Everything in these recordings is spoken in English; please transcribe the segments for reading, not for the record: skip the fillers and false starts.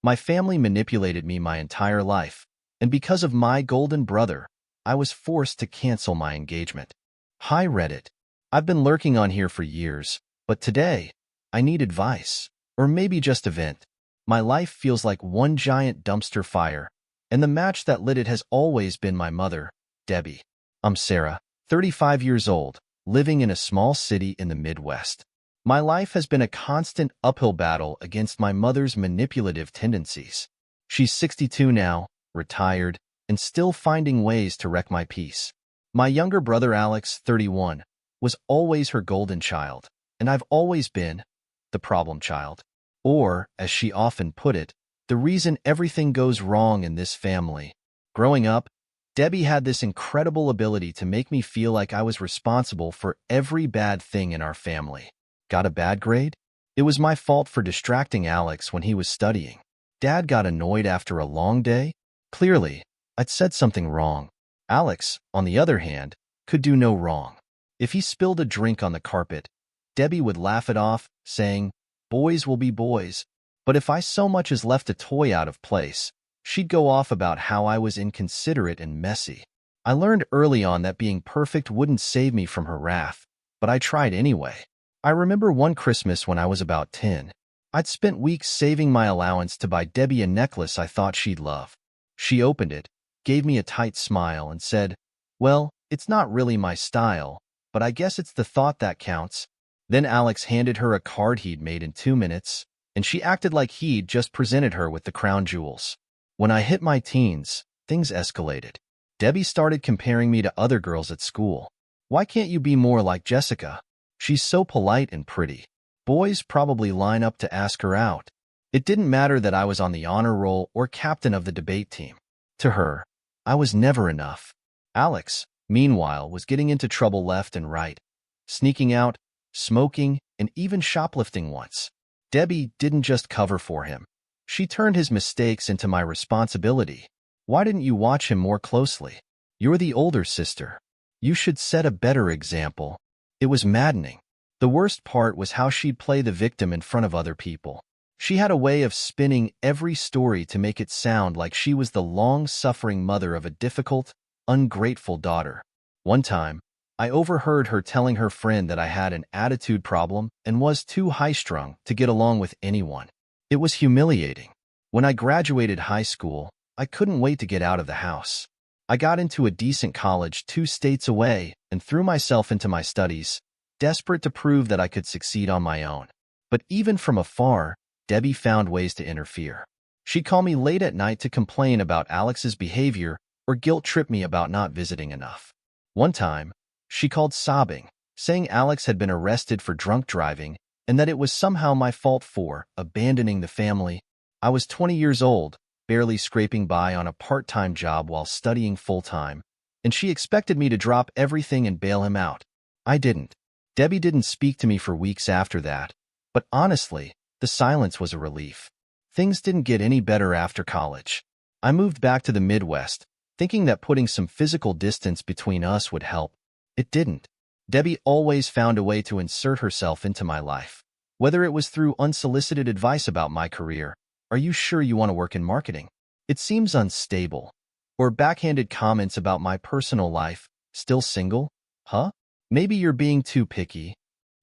My family manipulated me my entire life, and because of my golden brother, I was forced to cancel my engagement. Hi Reddit. I've been lurking on here for years, but today, I need advice. Or maybe just a vent. My life feels like one giant dumpster fire, and the match that lit it has always been my mother, Debbie. I'm Sarah, 35 years old, living in a small city in the Midwest. My life has been a constant uphill battle against my mother's manipulative tendencies. She's 62 now, retired, and still finding ways to wreck my peace. My younger brother Alex, 31, was always her golden child, and I've always been the problem child. Or, as she often put it, the reason everything goes wrong in this family. Growing up, Debbie had this incredible ability to make me feel like I was responsible for every bad thing in our family. Got a bad grade? It was my fault for distracting Alex when he was studying. Dad got annoyed after a long day? Clearly, I'd said something wrong. Alex, on the other hand, could do no wrong. If he spilled a drink on the carpet, Debbie would laugh it off, saying, "Boys will be boys." But if I so much as left a toy out of place, she'd go off about how I was inconsiderate and messy. I learned early on that being perfect wouldn't save me from her wrath, but I tried anyway. I remember one Christmas when I was about 10. I'd spent weeks saving my allowance to buy Debbie a necklace I thought she'd love. She opened it, gave me a tight smile, and said, "Well, it's not really my style, but I guess it's the thought that counts." Then Alex handed her a card he'd made in 2 minutes, and she acted like he'd just presented her with the crown jewels. When I hit my teens, things escalated. Debbie started comparing me to other girls at school. "Why can't you be more like Jessica? She's so polite and pretty. Boys probably line up to ask her out." It didn't matter that I was on the honor roll or captain of the debate team. To her, I was never enough. Alex, meanwhile, was getting into trouble left and right, sneaking out, smoking, and even shoplifting once. Debbie didn't just cover for him. She turned his mistakes into my responsibility. "Why didn't you watch him more closely? You're the older sister. You should set a better example." It was maddening. The worst part was how she'd play the victim in front of other people. She had a way of spinning every story to make it sound like she was the long-suffering mother of a difficult, ungrateful daughter. One time, I overheard her telling her friend that I had an attitude problem and was too high-strung to get along with anyone. It was humiliating. When I graduated high school, I couldn't wait to get out of the house. I got into a decent college 2 states away and threw myself into my studies, desperate to prove that I could succeed on my own. But even from afar, Debbie found ways to interfere. She'd call me late at night to complain about Alex's behavior or guilt-trip me about not visiting enough. One time, she called sobbing, saying Alex had been arrested for drunk driving and that it was somehow my fault for abandoning the family. I was 20 years old, barely scraping by on a part-time job while studying full-time, and she expected me to drop everything and bail him out. I didn't. Debbie didn't speak to me for weeks after that, but honestly, the silence was a relief. Things didn't get any better after college. I moved back to the Midwest, thinking that putting some physical distance between us would help. It didn't. Debbie always found a way to insert herself into my life. Whether it was through unsolicited advice about my career, "Are you sure you want to work in marketing? It seems unstable," or backhanded comments about my personal life, "Still single? Huh? Maybe you're being too picky."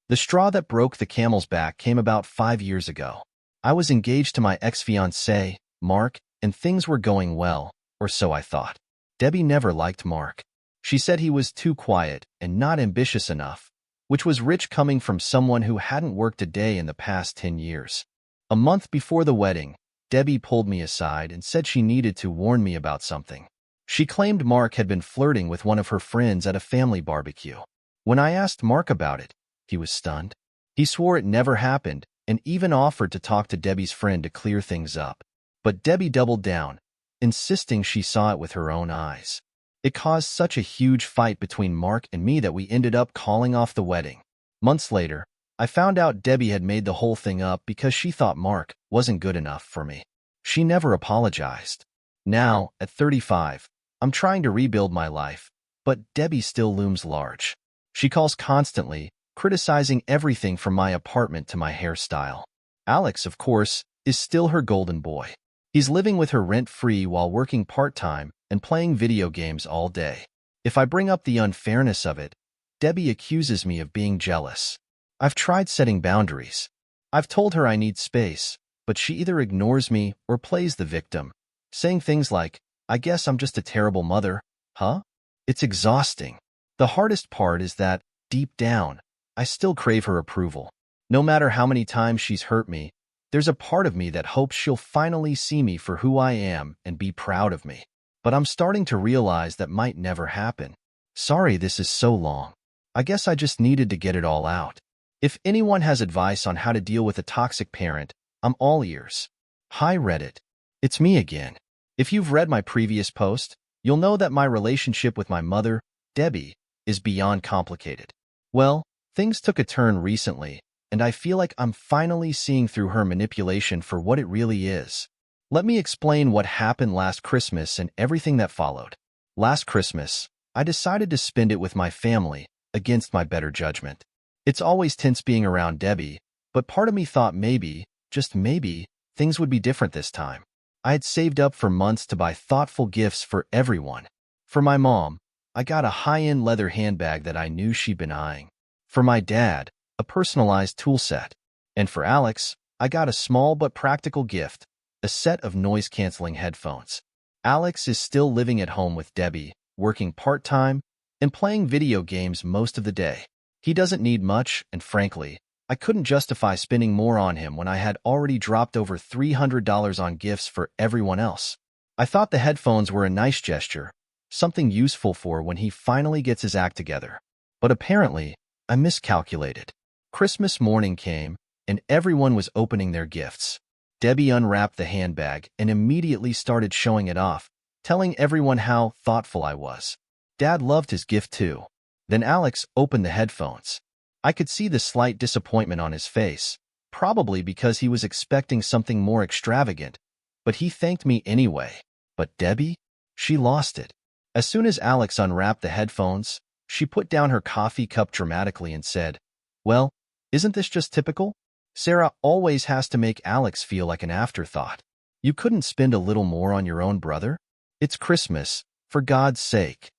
The straw that broke the camel's back came about 5 years ago. I was engaged to my ex-fiancé, Mark, and things were going well, or so I thought. Debbie never liked Mark. She said he was too quiet and not ambitious enough, which was rich coming from someone who hadn't worked a day in the past 10 years. A month before the wedding, Debbie pulled me aside and said she needed to warn me about something. She claimed Mark had been flirting with one of her friends at a family barbecue. When I asked Mark about it, he was stunned. He swore it never happened and even offered to talk to Debbie's friend to clear things up. But Debbie doubled down, insisting she saw it with her own eyes. It caused such a huge fight between Mark and me that we ended up calling off the wedding. Months later, I found out Debbie had made the whole thing up because she thought Mark wasn't good enough for me. She never apologized. Now, at 35, I'm trying to rebuild my life, but Debbie still looms large. She calls constantly, criticizing everything from my apartment to my hairstyle. Alex, of course, is still her golden boy. He's living with her rent-free while working part-time and playing video games all day. If I bring up the unfairness of it, Debbie accuses me of being jealous. I've tried setting boundaries. I've told her I need space, but she either ignores me or plays the victim, saying things like, "I guess I'm just a terrible mother." Huh? It's exhausting. The hardest part is that, deep down, I still crave her approval. No matter how many times she's hurt me, there's a part of me that hopes she'll finally see me for who I am and be proud of me. But I'm starting to realize that might never happen. Sorry this is so long. I guess I just needed to get it all out. If anyone has advice on how to deal with a toxic parent, I'm all ears. Hi Reddit. It's me again. If you've read my previous post, you'll know that my relationship with my mother, Debbie, is beyond complicated. Well, things took a turn recently, and I feel like I'm finally seeing through her manipulation for what it really is. Let me explain what happened last Christmas and everything that followed. Last Christmas, I decided to spend it with my family, against my better judgment. It's always tense being around Debbie, but part of me thought maybe, just maybe, things would be different this time. I had saved up for months to buy thoughtful gifts for everyone. For my mom, I got a high-end leather handbag that I knew she'd been eyeing. For my dad, a personalized tool set. And for Alex, I got a small but practical gift, a set of noise-canceling headphones. Alex is still living at home with Debbie, working part-time, and playing video games most of the day. He doesn't need much, and frankly, I couldn't justify spending more on him when I had already dropped over $300 on gifts for everyone else. I thought the headphones were a nice gesture, something useful for when he finally gets his act together. But apparently, I miscalculated. Christmas morning came, and everyone was opening their gifts. Debbie unwrapped the handbag and immediately started showing it off, telling everyone how thoughtful I was. Dad loved his gift too. Then Alex opened the headphones. I could see the slight disappointment on his face, probably because he was expecting something more extravagant, but he thanked me anyway. But Debbie? She lost it. As soon as Alex unwrapped the headphones, she put down her coffee cup dramatically and said, "Well, isn't this just typical? Sarah always has to make Alex feel like an afterthought. You couldn't spend a little more on your own brother? It's Christmas, for God's sake."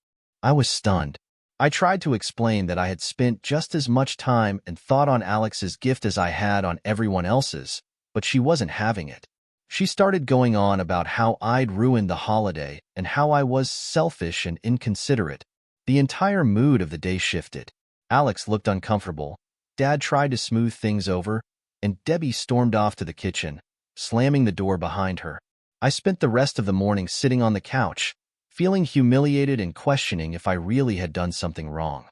I was stunned. I tried to explain that I had spent just as much time and thought on Alex's gift as I had on everyone else's, but she wasn't having it. She started going on about how I'd ruined the holiday and how I was selfish and inconsiderate. The entire mood of the day shifted. Alex looked uncomfortable. Dad tried to smooth things over, and Debbie stormed off to the kitchen, slamming the door behind her. I spent the rest of the morning sitting on the couch, feeling humiliated and questioning if I really had done something wrong.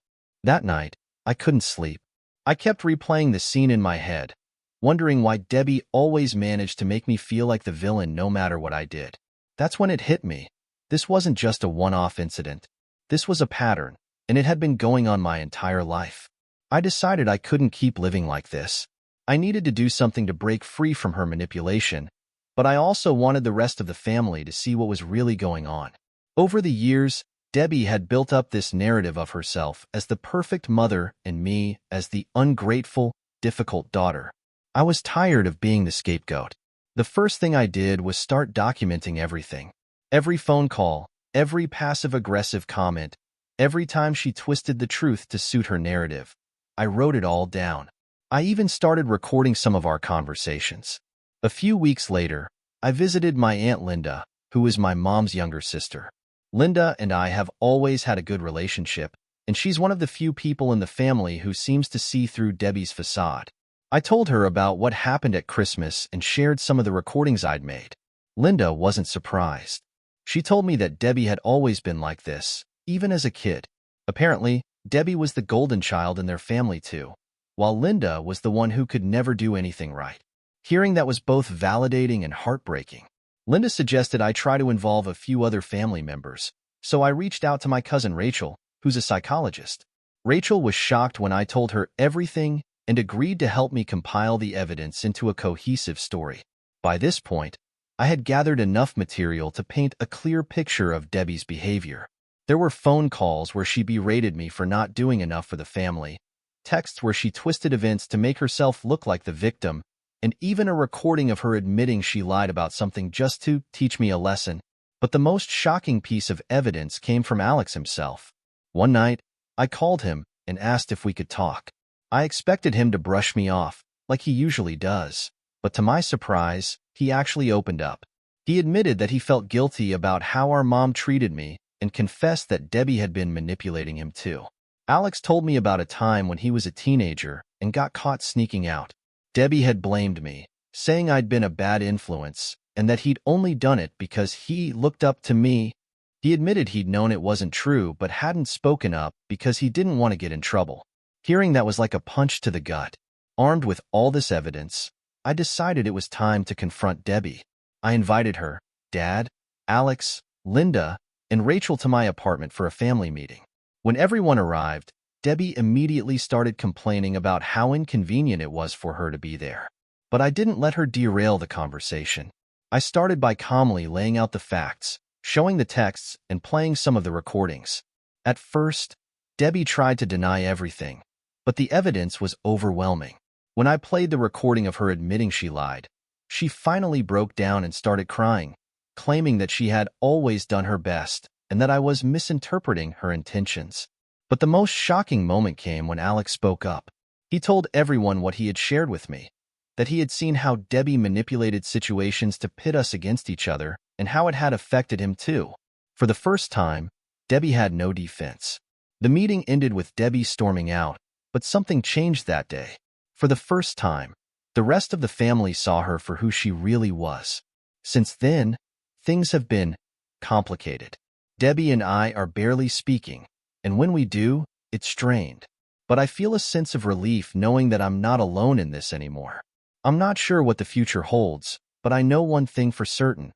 That night, I couldn't sleep. I kept replaying the scene in my head, wondering why Debbie always managed to make me feel like the villain no matter what I did. That's when it hit me. This wasn't just a one-off incident. This was a pattern, and it had been going on my entire life. I decided I couldn't keep living like this. I needed to do something to break free from her manipulation, but I also wanted the rest of the family to see what was really going on. Over the years, Debbie had built up this narrative of herself as the perfect mother and me as the ungrateful, difficult daughter. I was tired of being the scapegoat. The first thing I did was start documenting everything. Every phone call, every passive-aggressive comment, every time she twisted the truth to suit her narrative. I wrote it all down. I even started recording some of our conversations. A few weeks later, I visited my Aunt Linda, who is my mom's younger sister. Linda and I have always had a good relationship, and she's one of the few people in the family who seems to see through Debbie's facade. I told her about what happened at Christmas and shared some of the recordings I'd made. Linda wasn't surprised. She told me that Debbie had always been like this, even as a kid. Apparently, Debbie was the golden child in their family too, while Linda was the one who could never do anything right. Hearing that was both validating and heartbreaking. Linda suggested I try to involve a few other family members, so I reached out to my cousin Rachel, who's a psychologist. Rachel was shocked when I told her everything and agreed to help me compile the evidence into a cohesive story. By this point, I had gathered enough material to paint a clear picture of Debbie's behavior. There were phone calls where she berated me for not doing enough for the family, texts where she twisted events to make herself look like the victim, and even a recording of her admitting she lied about something just to teach me a lesson. But the most shocking piece of evidence came from Alex himself. One night, I called him and asked if we could talk. I expected him to brush me off, like he usually does, but to my surprise, he actually opened up. He admitted that he felt guilty about how our mom treated me and confessed that Debbie had been manipulating him too. Alex told me about a time when he was a teenager and got caught sneaking out. Debbie had blamed me, saying I'd been a bad influence and that he'd only done it because he looked up to me. He admitted he'd known it wasn't true but hadn't spoken up because he didn't want to get in trouble. Hearing that was like a punch to the gut. Armed with all this evidence, I decided it was time to confront Debbie. I invited her, Dad, Alex, Linda, and Rachel to my apartment for a family meeting. When everyone arrived, Debbie immediately started complaining about how inconvenient it was for her to be there. But I didn't let her derail the conversation. I started by calmly laying out the facts, showing the texts, and playing some of the recordings. At first, Debbie tried to deny everything, but the evidence was overwhelming. When I played the recording of her admitting she lied, she finally broke down and started crying, claiming that she had always done her best and that I was misinterpreting her intentions. But the most shocking moment came when Alex spoke up. He told everyone what he had shared with me, that he had seen how Debbie manipulated situations to pit us against each other and how it had affected him too. For the first time, Debbie had no defense. The meeting ended with Debbie storming out, but something changed that day. For the first time, the rest of the family saw her for who she really was. Since then, things have been complicated. Debbie and I are barely speaking, and when we do, it's strained. But I feel a sense of relief knowing that I'm not alone in this anymore. I'm not sure what the future holds, but I know one thing for certain.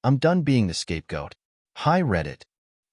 I'm done being the scapegoat. Hi Reddit.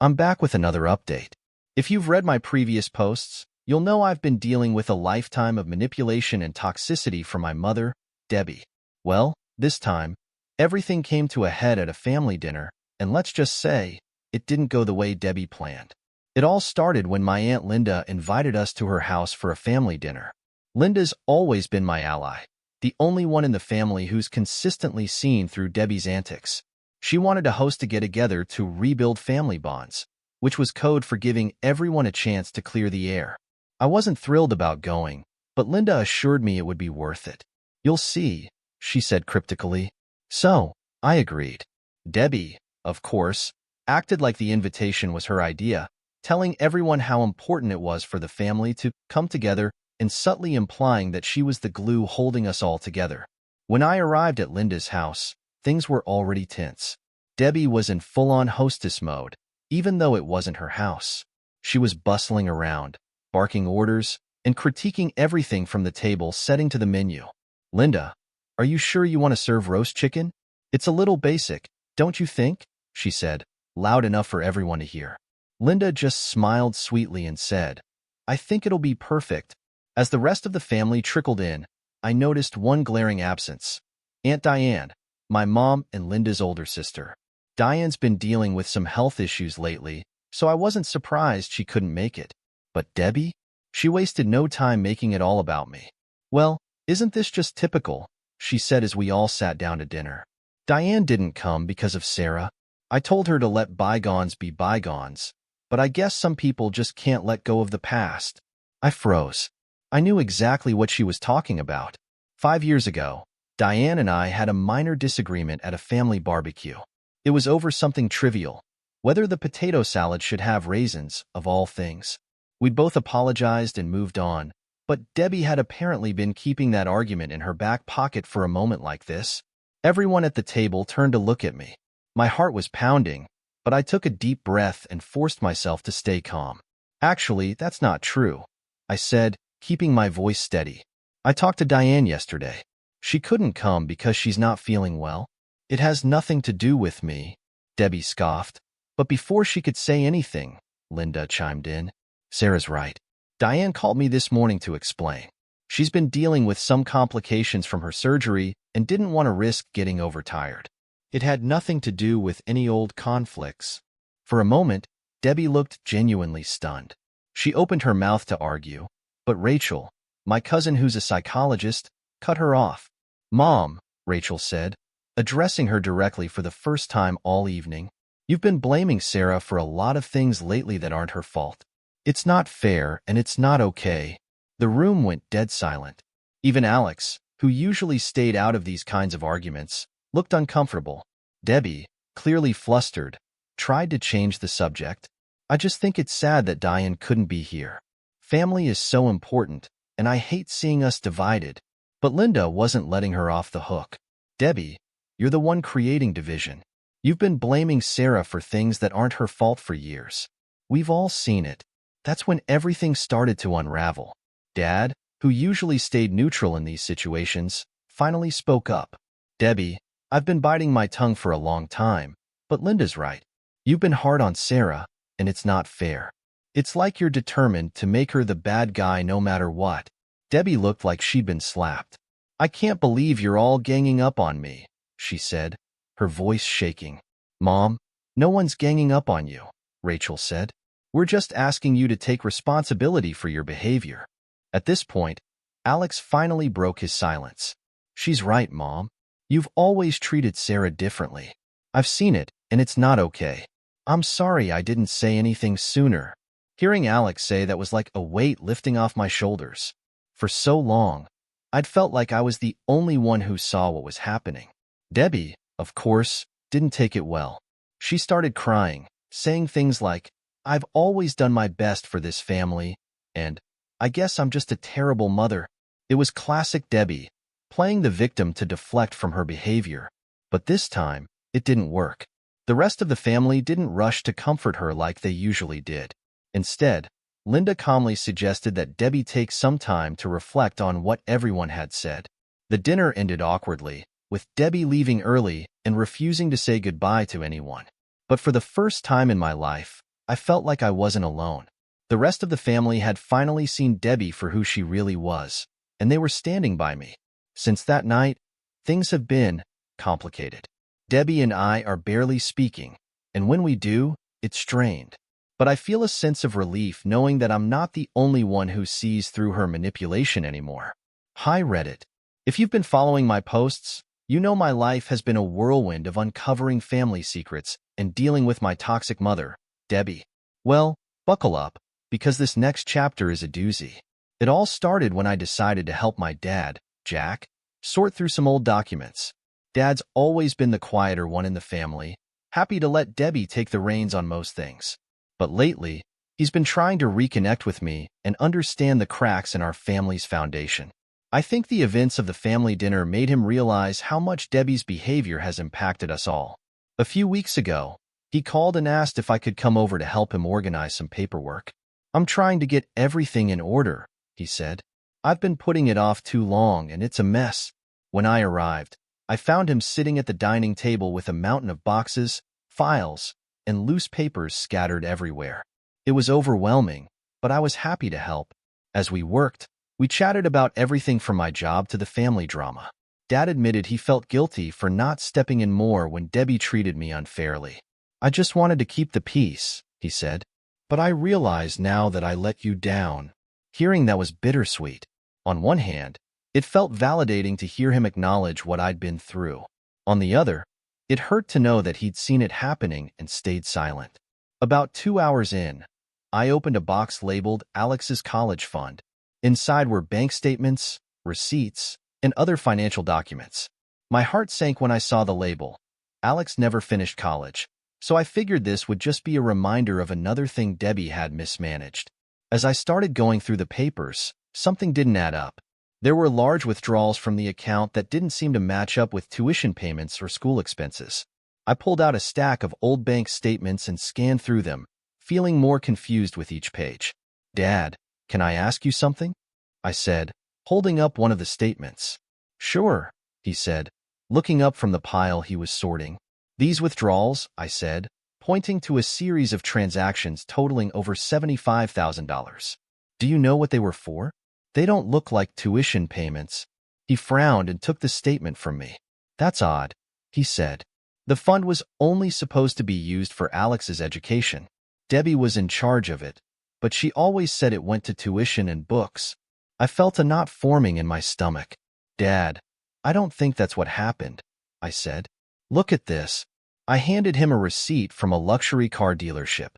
I'm back with another update. If you've read my previous posts, you'll know I've been dealing with a lifetime of manipulation and toxicity from my mother, Debbie. Well, this time, everything came to a head at a family dinner, and let's just say, it didn't go the way Debbie planned. It all started when my Aunt Linda invited us to her house for a family dinner. Linda's always been my ally, the only one in the family who's consistently seen through Debbie's antics. She wanted to host a get-together to rebuild family bonds, which was code for giving everyone a chance to clear the air. I wasn't thrilled about going, but Linda assured me it would be worth it. You'll see, she said cryptically. So, I agreed. Debbie, of course, acted like the invitation was her idea, telling everyone how important it was for the family to come together and subtly implying that she was the glue holding us all together. When I arrived at Linda's house, things were already tense. Debbie was in full-on hostess mode, even though it wasn't her house. She was bustling around, barking orders, and critiquing everything from the table setting to the menu. Linda, are you sure you want to serve roast chicken? It's a little basic, don't you think? She said, loud enough for everyone to hear. Linda just smiled sweetly and said, I think it'll be perfect. As the rest of the family trickled in, I noticed one glaring absence. Aunt Diane, my mom and Linda's older sister. Diane's been dealing with some health issues lately, so I wasn't surprised she couldn't make it. But Debbie? She wasted no time making it all about me. Well, isn't this just typical? She said as we all sat down to dinner. Diane didn't come because of Sarah. I told her to let bygones be bygones, but I guess some people just can't let go of the past. I froze. I knew exactly what she was talking about. 5 years ago, Diane and I had a minor disagreement at a family barbecue. It was over something trivial, whether the potato salad should have raisins, of all things. We'd both apologized and moved on, but Debbie had apparently been keeping that argument in her back pocket for a moment like this. Everyone at the table turned to look at me. My heart was pounding, but I took a deep breath and forced myself to stay calm. Actually, that's not true, I said, keeping my voice steady. I talked to Diane yesterday. She couldn't come because she's not feeling well. It has nothing to do with me, Debbie scoffed. But before she could say anything, Linda chimed in. Sarah's right. Diane called me this morning to explain. She's been dealing with some complications from her surgery and didn't want to risk getting overtired. It had nothing to do with any old conflicts. For a moment, Debbie looked genuinely stunned. She opened her mouth to argue, but Rachel, my cousin who's a psychologist, cut her off. Mom, Rachel said, addressing her directly for the first time all evening. You've been blaming Sarah for a lot of things lately that aren't her fault. It's not fair and it's not okay. The room went dead silent. Even Alex, who usually stayed out of these kinds of arguments, looked uncomfortable. Debbie, clearly flustered, tried to change the subject. I just think it's sad that Diane couldn't be here. Family is so important, and I hate seeing us divided. But Linda wasn't letting her off the hook. Debbie, you're the one creating division. You've been blaming Sarah for things that aren't her fault for years. We've all seen it. That's when everything started to unravel. Dad, who usually stayed neutral in these situations, finally spoke up. Debbie, I've been biting my tongue for a long time, but Linda's right. You've been hard on Sarah, and it's not fair. It's like you're determined to make her the bad guy no matter what. Debbie looked like she'd been slapped. I can't believe you're all ganging up on me, she said, her voice shaking. Mom, no one's ganging up on you, Rachel said. We're just asking you to take responsibility for your behavior. At this point, Alex finally broke his silence. She's right, Mom. You've always treated Sarah differently. I've seen it, and it's not okay. I'm sorry I didn't say anything sooner. Hearing Alex say that was like a weight lifting off my shoulders. For so long, I'd felt like I was the only one who saw what was happening. Debbie, of course, didn't take it well. She started crying, saying things like, I've always done my best for this family, and I guess I'm just a terrible mother. It was classic Debbie, playing the victim to deflect from her behavior. But this time, it didn't work. The rest of the family didn't rush to comfort her like they usually did. Instead, Linda calmly suggested that Debbie take some time to reflect on what everyone had said. The dinner ended awkwardly, with Debbie leaving early and refusing to say goodbye to anyone. But for the first time in my life, I felt like I wasn't alone. The rest of the family had finally seen Debbie for who she really was, and they were standing by me. Since that night, things have been complicated. Debbie and I are barely speaking, and when we do, it's strained. But I feel a sense of relief knowing that I'm not the only one who sees through her manipulation anymore. Hi Reddit. If you've been following my posts, you know my life has been a whirlwind of uncovering family secrets and dealing with my toxic mother, Debbie. Well, buckle up, because this next chapter is a doozy. It all started when I decided to help my dad, Jack, sort through some old documents. Dad's always been the quieter one in the family, happy to let Debbie take the reins on most things. But lately, he's been trying to reconnect with me and understand the cracks in our family's foundation. I think the events of the family dinner made him realize how much Debbie's behavior has impacted us all. A few weeks ago, he called and asked if I could come over to help him organize some paperwork. I'm trying to get everything in order, he said. I've been putting it off too long and it's a mess. When I arrived, I found him sitting at the dining table with a mountain of boxes, files, and loose papers scattered everywhere. It was overwhelming, but I was happy to help. As we worked, we chatted about everything from my job to the family drama. Dad admitted he felt guilty for not stepping in more when Debbie treated me unfairly. I just wanted to keep the peace, he said. But I realize now that I let you down. Hearing that was bittersweet. On one hand, it felt validating to hear him acknowledge what I'd been through. On the other, it hurt to know that he'd seen it happening and stayed silent. About 2 hours in, I opened a box labeled Alex's College Fund. Inside were bank statements, receipts, and other financial documents. My heart sank when I saw the label. Alex never finished college, so I figured this would just be a reminder of another thing Debbie had mismanaged. As I started going through the papers, something didn't add up. There were large withdrawals from the account that didn't seem to match up with tuition payments or school expenses. I pulled out a stack of old bank statements and scanned through them, feeling more confused with each page. Dad, can I ask you something? I said, holding up one of the statements. Sure, he said, looking up from the pile he was sorting. These withdrawals, I said, pointing to a series of transactions totaling over $75,000. Do you know what they were for? They don't look like tuition payments. He frowned and took the statement from me. That's odd, he said. The fund was only supposed to be used for Alex's education. Debbie was in charge of it, but she always said it went to tuition and books. I felt a knot forming in my stomach. Dad, I don't think that's what happened, I said. Look at this. I handed him a receipt from a luxury car dealership.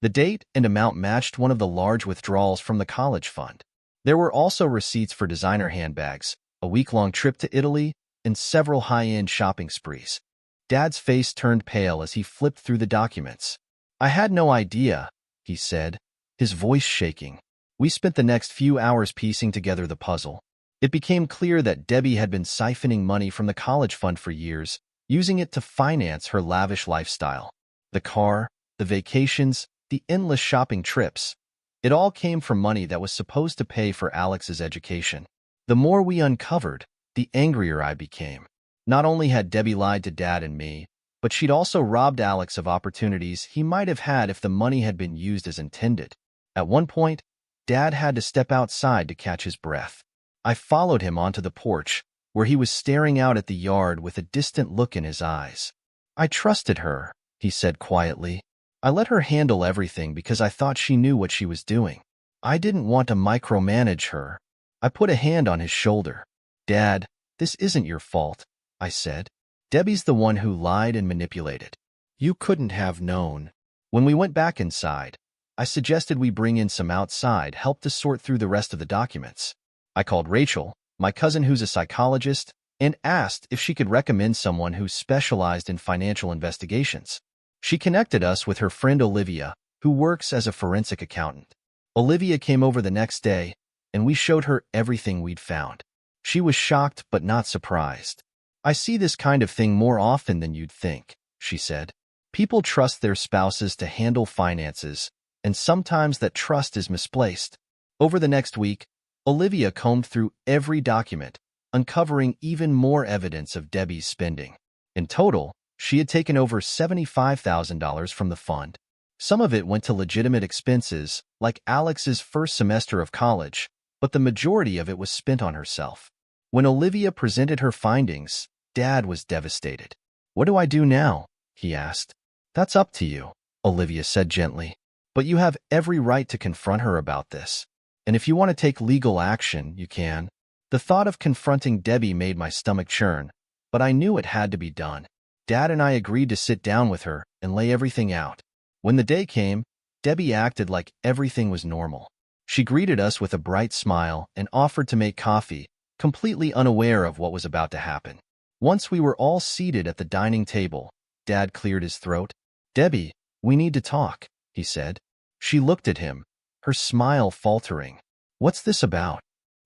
The date and amount matched one of the large withdrawals from the college fund. There were also receipts for designer handbags, a week-long trip to Italy, and several high-end shopping sprees. Dad's face turned pale as he flipped through the documents. I had no idea, he said, his voice shaking. We spent the next few hours piecing together the puzzle. It became clear that Debbie had been siphoning money from the college fund for years, using it to finance her lavish lifestyle. The car, the vacations, the endless shopping trips. It all came from money that was supposed to pay for Alex's education. The more we uncovered, the angrier I became. Not only had Debbie lied to Dad and me, but she'd also robbed Alex of opportunities he might have had if the money had been used as intended. At one point, Dad had to step outside to catch his breath. I followed him onto the porch, where he was staring out at the yard with a distant look in his eyes. I trusted her, he said quietly. I let her handle everything because I thought she knew what she was doing. I didn't want to micromanage her. I put a hand on his shoulder. Dad, this isn't your fault, I said. Debbie's the one who lied and manipulated. You couldn't have known. When we went back inside, I suggested we bring in some outside help to sort through the rest of the documents. I called Rachel, my cousin who's a psychologist, and asked if she could recommend someone who specialized in financial investigations. She connected us with her friend Olivia, who works as a forensic accountant. Olivia came over the next day, and we showed her everything we'd found. She was shocked but not surprised. I see this kind of thing more often than you'd think, she said. People trust their spouses to handle finances, and sometimes that trust is misplaced. Over the next week, Olivia combed through every document, uncovering even more evidence of Debbie's spending. In total, she had taken over $75,000 from the fund. Some of it went to legitimate expenses, like Alex's first semester of college, but the majority of it was spent on herself. When Olivia presented her findings, Dad was devastated. What do I do now? He asked. That's up to you, Olivia said gently. But you have every right to confront her about this. And if you want to take legal action, you can. The thought of confronting Debbie made my stomach churn, but I knew it had to be done. Dad and I agreed to sit down with her and lay everything out. When the day came, Debbie acted like everything was normal. She greeted us with a bright smile and offered to make coffee, completely unaware of what was about to happen. Once we were all seated at the dining table, Dad cleared his throat. Debbie, we need to talk, he said. She looked at him, her smile faltering. What's this about?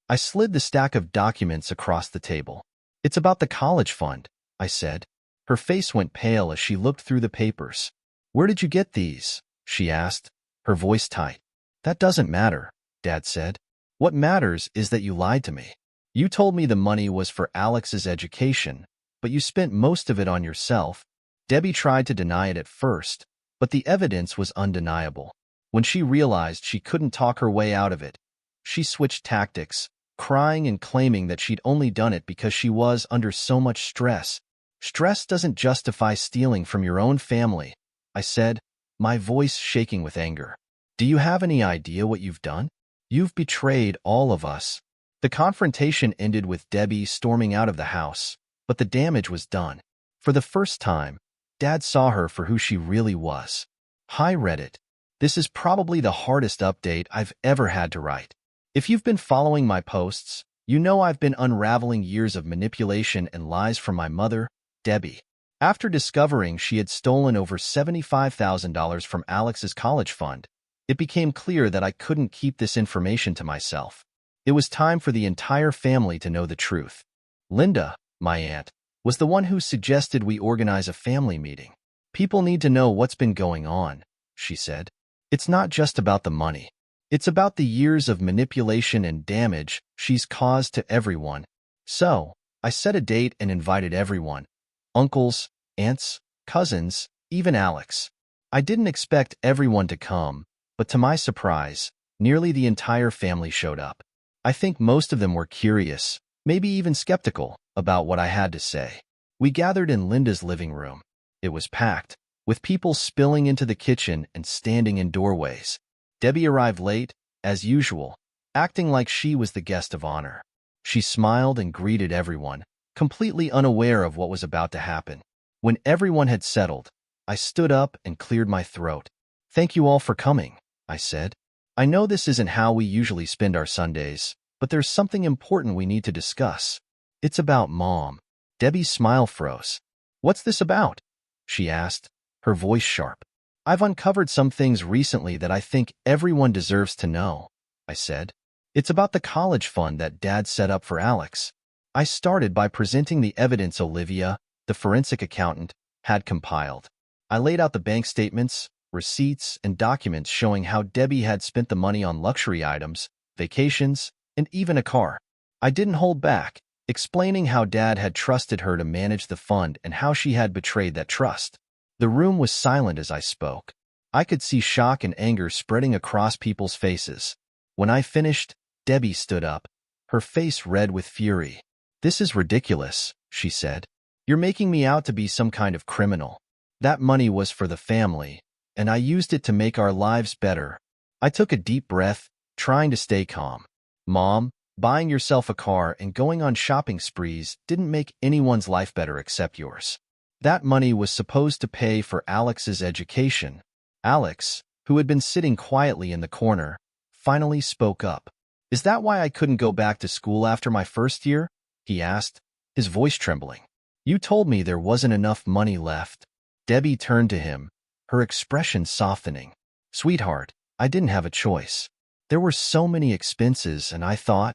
I slid the stack of documents across the table. It's about the college fund, I said. Her face went pale as she looked through the papers. Where did you get these? She asked, her voice tight. That doesn't matter, Dad said. What matters is that you lied to me. You told me the money was for Alex's education, but you spent most of it on yourself. Debbie tried to deny it at first, but the evidence was undeniable. When she realized she couldn't talk her way out of it, she switched tactics, crying and claiming that she'd only done it because she was under so much stress. Stress doesn't justify stealing from your own family, I said, my voice shaking with anger. Do you have any idea what you've done? You've betrayed all of us. The confrontation ended with Debbie storming out of the house, but the damage was done. For the first time, Dad saw her for who she really was. Hi Reddit. This is probably the hardest update I've ever had to write. If you've been following my posts, you know I've been unraveling years of manipulation and lies from my mother, Debbie. After discovering she had stolen over $75,000 from Alex's college fund, it became clear that I couldn't keep this information to myself. It was time for the entire family to know the truth. Linda, my aunt, was the one who suggested we organize a family meeting. People need to know what's been going on, she said. It's not just about the money. It's about the years of manipulation and damage she's caused to everyone. So, I set a date and invited everyone. Uncles, aunts, cousins, even Alex. I didn't expect everyone to come, but to my surprise, nearly the entire family showed up. I think most of them were curious, maybe even skeptical, about what I had to say. We gathered in Linda's living room. It was packed, with people spilling into the kitchen and standing in doorways. Debbie arrived late, as usual, acting like she was the guest of honor. She smiled and greeted everyone, completely unaware of what was about to happen. When everyone had settled, I stood up and cleared my throat. "Thank you all for coming," I said. "I know this isn't how we usually spend our Sundays, but there's something important we need to discuss. It's about Mom." Debbie's smile froze. "What's this about?" she asked, her voice sharp. "I've uncovered some things recently that I think everyone deserves to know," I said. "It's about the college fund that Dad set up for Alex." I started by presenting the evidence Olivia, the forensic accountant, had compiled. I laid out the bank statements, receipts, and documents showing how Debbie had spent the money on luxury items, vacations, and even a car. I didn't hold back, explaining how Dad had trusted her to manage the fund and how she had betrayed that trust. The room was silent as I spoke. I could see shock and anger spreading across people's faces. When I finished, Debbie stood up, her face red with fury. "This is ridiculous," she said. "You're making me out to be some kind of criminal. That money was for the family, and I used it to make our lives better." I took a deep breath, trying to stay calm. "Mom, buying yourself a car and going on shopping sprees didn't make anyone's life better except yours. That money was supposed to pay for Alex's education." Alex, who had been sitting quietly in the corner, finally spoke up. "Is that why I couldn't go back to school after my first year?" he asked, his voice trembling. "You told me there wasn't enough money left." Debbie turned to him, her expression softening. "Sweetheart, I didn't have a choice. There were so many expenses, and I thought—"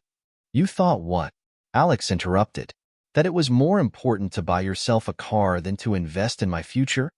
"You thought what?" Alex interrupted. "That it was more important to buy yourself a car than to invest in my future?"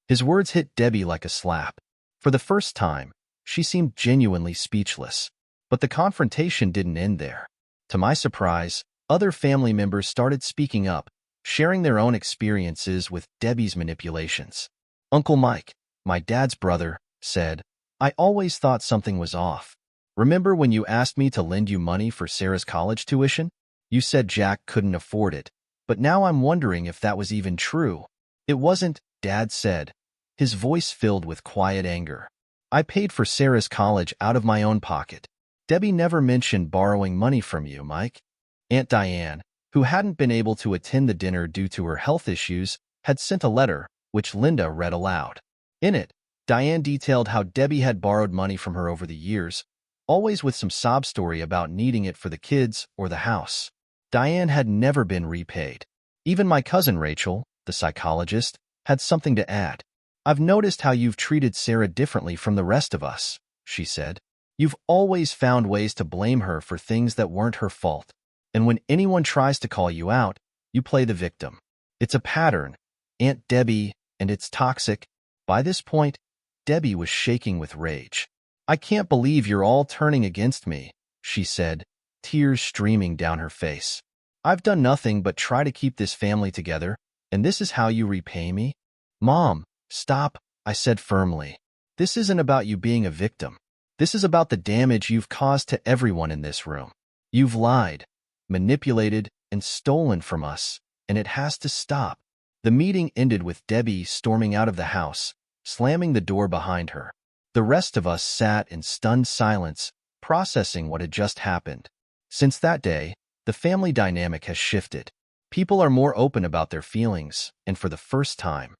His words hit Debbie like a slap. For the first time, she seemed genuinely speechless. But the confrontation didn't end there. To my surprise, other family members started speaking up, sharing their own experiences with Debbie's manipulations. Uncle Mike, my dad's brother, said, "I always thought something was off. Remember when you asked me to lend you money for Sarah's college tuition? You said Jack couldn't afford it, but now I'm wondering if that was even true." "It wasn't," Dad said, his voice filled with quiet anger. "I paid for Sarah's college out of my own pocket. Debbie never mentioned borrowing money from you, Mike." Aunt Diane, who hadn't been able to attend the dinner due to her health issues, had sent a letter, which Linda read aloud. In it, Diane detailed how Debbie had borrowed money from her over the years, always with some sob story about needing it for the kids or the house. Diane had never been repaid. Even my cousin Rachel, the psychologist, had something to add. "I've noticed how you've treated Sarah differently from the rest of us," she said. "You've always found ways to blame her for things that weren't her fault. And when anyone tries to call you out, you play the victim. It's a pattern, Aunt Debbie, and it's toxic." By this point, Debbie was shaking with rage. "I can't believe you're all turning against me," she said, tears streaming down her face. "I've done nothing but try to keep this family together, and this is how you repay me?" "Mom, stop," I said firmly. "This isn't about you being a victim. This is about the damage you've caused to everyone in this room. You've lied, manipulated, and stolen from us, and it has to stop." The meeting ended with Debbie storming out of the house, slamming the door behind her. The rest of us sat in stunned silence, processing what had just happened. Since that day, the family dynamic has shifted. People are more open about their feelings, and for the first time,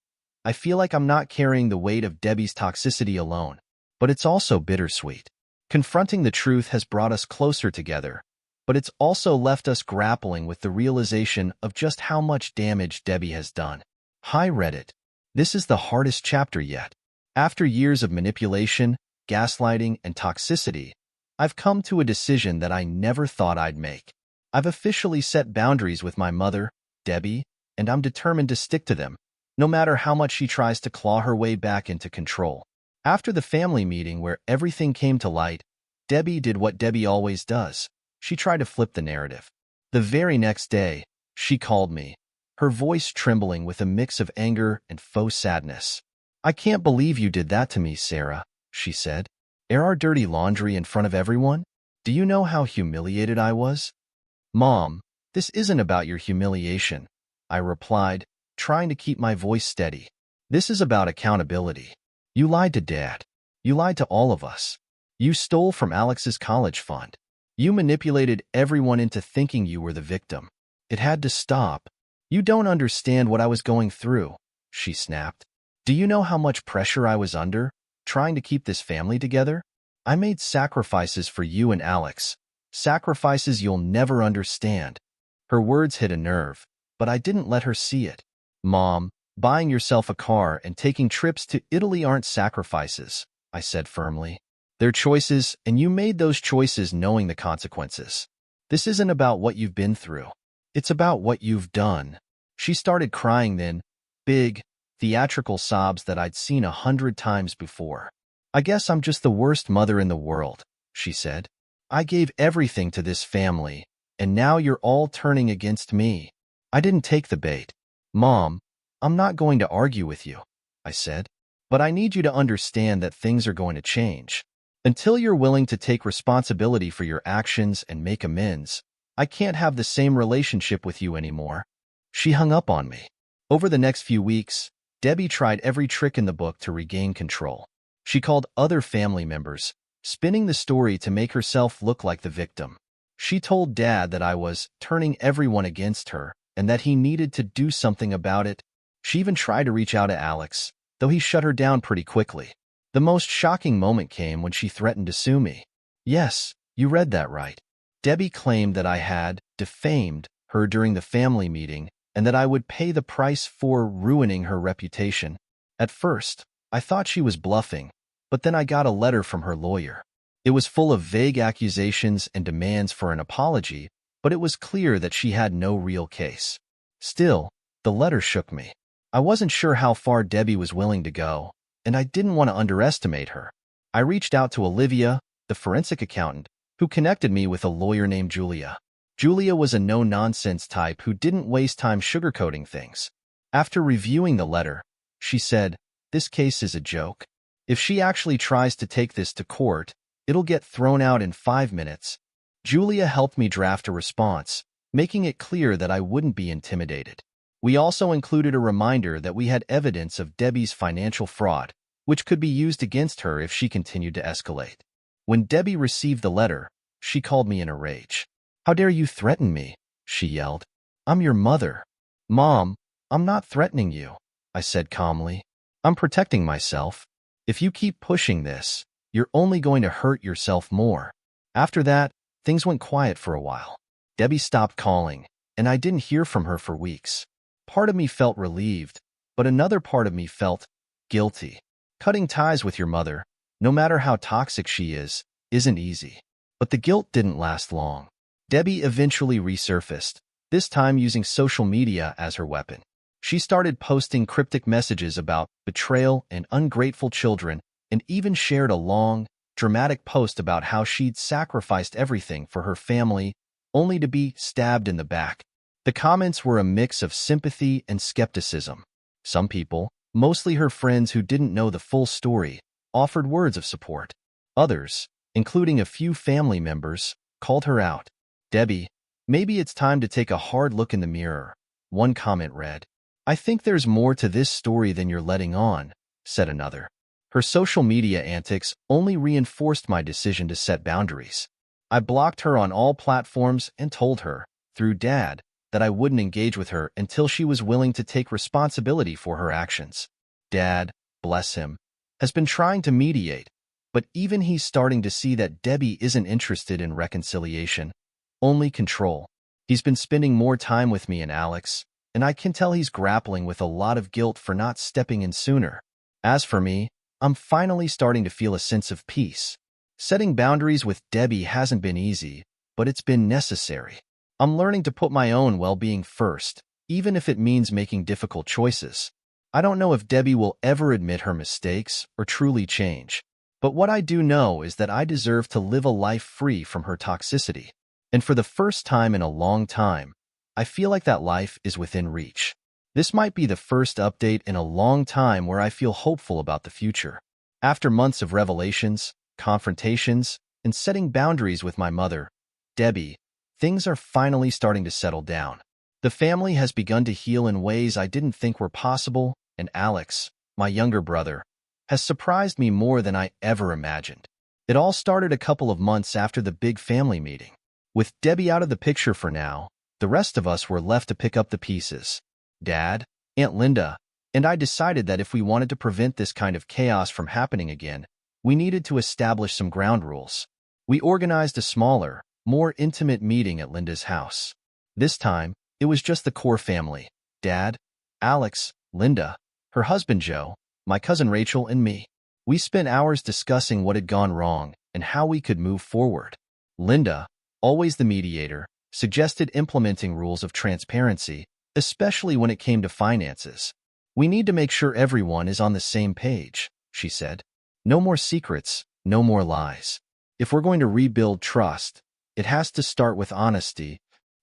I feel like I'm not carrying the weight of Debbie's toxicity alone. But it's also bittersweet. Confronting the truth has brought us closer together, but it's also left us grappling with the realization of just how much damage Debbie has done. Hi Reddit. This is the hardest chapter yet. After years of manipulation, gaslighting, and toxicity, I've come to a decision that I never thought I'd make. I've officially set boundaries with my mother, Debbie, and I'm determined to stick to them, no matter how much she tries to claw her way back into control. After the family meeting where everything came to light, Debbie did what Debbie always does. She tried to flip the narrative. The very next day, she called me, her voice trembling with a mix of anger and faux sadness. "I can't believe you did that to me, Sarah," she said. "Air our dirty laundry in front of everyone? Do you know how humiliated I was?" "Mom, this isn't about your humiliation," I replied, trying to keep my voice steady. "This is about accountability. You lied to Dad. You lied to all of us. You stole from Alex's college fund. You manipulated everyone into thinking you were the victim. It had to stop. You don't understand what I was going through, she snapped. Do you know how much pressure I was under, trying to keep this family together? I made sacrifices for you and Alex, sacrifices you'll never understand. Her words hit a nerve, but I didn't let her see it. Mom, buying yourself a car and taking trips to Italy aren't sacrifices, I said firmly. They're choices, and you made those choices knowing the consequences. This isn't about what you've been through. It's about what you've done. She started crying then, big, theatrical sobs that I'd seen 100 times before. I guess I'm just the worst mother in the world, she said. I gave everything to this family, and now you're all turning against me. I didn't take the bait. Mom, I'm not going to argue with you, I said. But I need you to understand that things are going to change. Until you're willing to take responsibility for your actions and make amends, I can't have the same relationship with you anymore. She hung up on me. Over the next few weeks, Debbie tried every trick in the book to regain control. She called other family members, spinning the story to make herself look like the victim. She told Dad that I was turning everyone against her and that he needed to do something about it. She even tried to reach out to Alex, though he shut her down pretty quickly. The most shocking moment came when she threatened to sue me. Yes, you read that right. Debbie claimed that I had defamed her during the family meeting and that I would pay the price for ruining her reputation. At first, I thought she was bluffing, but then I got a letter from her lawyer. It was full of vague accusations and demands for an apology, but it was clear that she had no real case. Still, the letter shook me. I wasn't sure how far Debbie was willing to go, and I didn't want to underestimate her. I reached out to Olivia, the forensic accountant, who connected me with a lawyer named Julia. Julia was a no-nonsense type who didn't waste time sugarcoating things. After reviewing the letter, she said, "This case is a joke. If she actually tries to take this to court, it'll get thrown out in 5 minutes." Julia helped me draft a response, making it clear that I wouldn't be intimidated. We also included a reminder that we had evidence of Debbie's financial fraud, which could be used against her if she continued to escalate. When Debbie received the letter, she called me in a rage. "How dare you threaten me?" she yelled. "I'm your mother." "Mom, I'm not threatening you," I said calmly. "I'm protecting myself. If you keep pushing this, you're only going to hurt yourself more." After that, things went quiet for a while. Debbie stopped calling, and I didn't hear from her for weeks. Part of me felt relieved, but another part of me felt guilty. Cutting ties with your mother, no matter how toxic she is, isn't easy. But the guilt didn't last long. Debbie eventually resurfaced, this time using social media as her weapon. She started posting cryptic messages about betrayal and ungrateful children, and even shared a long, dramatic post about how she'd sacrificed everything for her family, only to be stabbed in the back. The comments were a mix of sympathy and skepticism. Some people, mostly her friends who didn't know the full story, offered words of support. Others, including a few family members, called her out. "Debbie, maybe it's time to take a hard look in the mirror," one comment read. "I think there's more to this story than you're letting on," said another. Her social media antics only reinforced my decision to set boundaries. I blocked her on all platforms and told her, through Dad, that I wouldn't engage with her until she was willing to take responsibility for her actions. Dad, bless him, has been trying to mediate, but even he's starting to see that Debbie isn't interested in reconciliation, only control. He's been spending more time with me and Alex, and I can tell he's grappling with a lot of guilt for not stepping in sooner. As for me, I'm finally starting to feel a sense of peace. Setting boundaries with Debbie hasn't been easy, but it's been necessary. I'm learning to put my own well-being first, even if it means making difficult choices. I don't know if Debbie will ever admit her mistakes or truly change, but what I do know is that I deserve to live a life free from her toxicity. And for the first time in a long time, I feel like that life is within reach. This might be the first update in a long time where I feel hopeful about the future. After months of revelations, confrontations, and setting boundaries with my mother, Debbie, things are finally starting to settle down. The family has begun to heal in ways I didn't think were possible, and Alex, my younger brother, has surprised me more than I ever imagined. It all started a couple of months after the big family meeting. With Debbie out of the picture for now, The rest of us were left to pick up the pieces. Dad, Aunt Linda, and I decided that if we wanted to prevent this kind of chaos from happening again, we needed to establish some ground rules. We organized a smaller, more intimate meeting at Linda's house. This time, it was just the core family: Dad, Alex, Linda, her husband Joe, my cousin Rachel, and me. We spent hours discussing what had gone wrong and how we could move forward. Linda, always the mediator, suggested implementing rules of transparency, especially when it came to finances. "We need to make sure everyone is on the same page," she said. "No more secrets, no more lies. If we're going to rebuild trust, it has to start with honesty."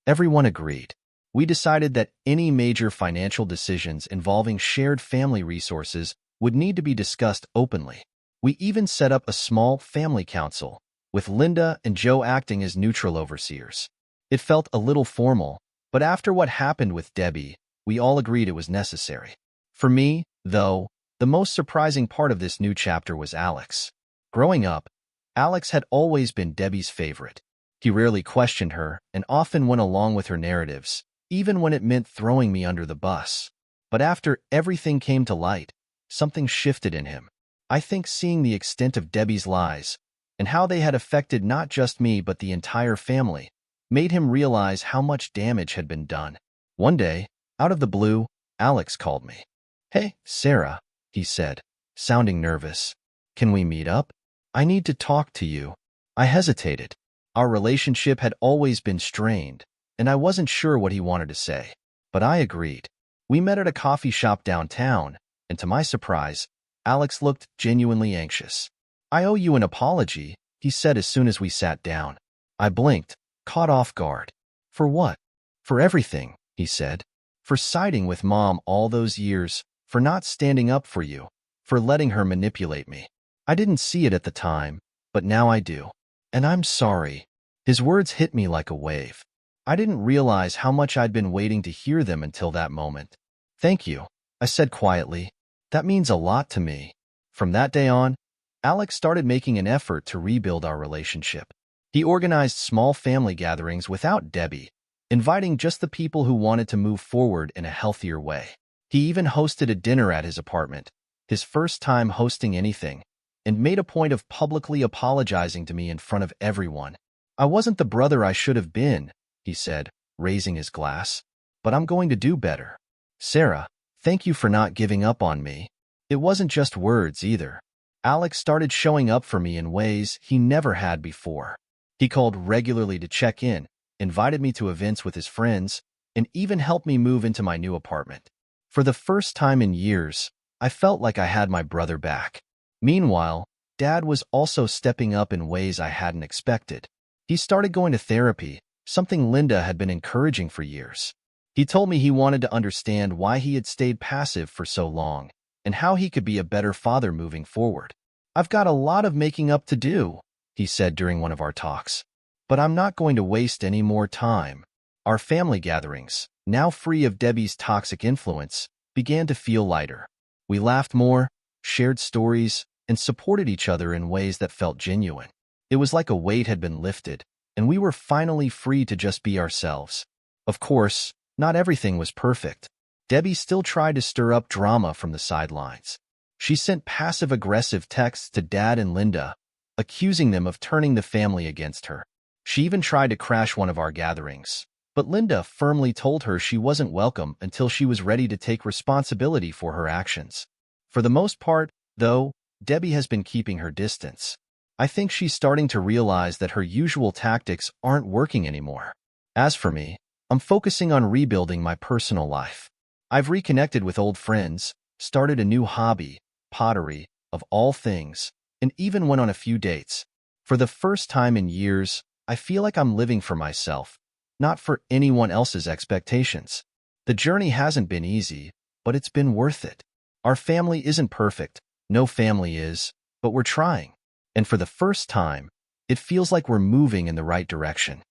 Everyone agreed. We decided that any major financial decisions involving shared family resources would need to be discussed openly. We even set up a small family council, with Linda and Joe acting as neutral overseers. It felt a little formal, but after what happened with Debbie, we all agreed it was necessary. For me, though, the most surprising part of this new chapter was Alex. Growing up, Alex had always been Debbie's favorite. He rarely questioned her and often went along with her narratives, even when it meant throwing me under the bus. But after everything came to light, something shifted in him. I think seeing the extent of Debbie's lies and how they had affected not just me but the entire family made him realize how much damage had been done. One day, out of the blue, Alex called me. "Hey, Sarah," he said, sounding nervous. "Can we meet up? I need to talk to you." I hesitated. Our relationship had always been strained, and I wasn't sure what he wanted to say. But I agreed. We met at a coffee shop downtown, and to my surprise, Alex looked genuinely anxious. "I owe you an apology," he said as soon as we sat down. I blinked, caught off guard. "For what?" "For everything," he said. "For siding with Mom all those years, for not standing up for you, for letting her manipulate me. I didn't see it at the time, but now I do. And I'm sorry." His words hit me like a wave. I didn't realize how much I'd been waiting to hear them until that moment. "Thank you," I said quietly. "That means a lot to me." From that day on, Alex started making an effort to rebuild our relationship. He organized small family gatherings without Debbie, inviting just the people who wanted to move forward in a healthier way. He even hosted a dinner at his apartment, his first time hosting anything, and made a point of publicly apologizing to me in front of everyone. "I wasn't the brother I should have been," he said, raising his glass, "but I'm going to do better. Sarah, thank you for not giving up on me." It wasn't just words either. Alex started showing up for me in ways he never had before. He called regularly to check in, invited me to events with his friends, and even helped me move into my new apartment. For the first time in years, I felt like I had my brother back. Meanwhile, Dad was also stepping up in ways I hadn't expected. He started going to therapy, something Linda had been encouraging for years. He told me he wanted to understand why he had stayed passive for so long and how he could be a better father moving forward. "I've got a lot of making up to do," he said during one of our talks, "but I'm not going to waste any more time." Our family gatherings, now free of Debbie's toxic influence, began to feel lighter. We laughed more, shared stories, and supported each other in ways that felt genuine. It was like a weight had been lifted, and we were finally free to just be ourselves. Of course, not everything was perfect. Debbie still tried to stir up drama from the sidelines. She sent passive-aggressive texts to Dad and Linda, accusing them of turning the family against her. She even tried to crash one of our gatherings, but Linda firmly told her she wasn't welcome until she was ready to take responsibility for her actions. For the most part, though, Debbie has been keeping her distance. I think she's starting to realize that her usual tactics aren't working anymore. As for me, I'm focusing on rebuilding my personal life. I've reconnected with old friends, started a new hobby, pottery, of all things, and even went on a few dates. For the first time in years, I feel like I'm living for myself, not for anyone else's expectations. The journey hasn't been easy, but it's been worth it. Our family isn't perfect, no family is, but we're trying. And for the first time, it feels like we're moving in the right direction.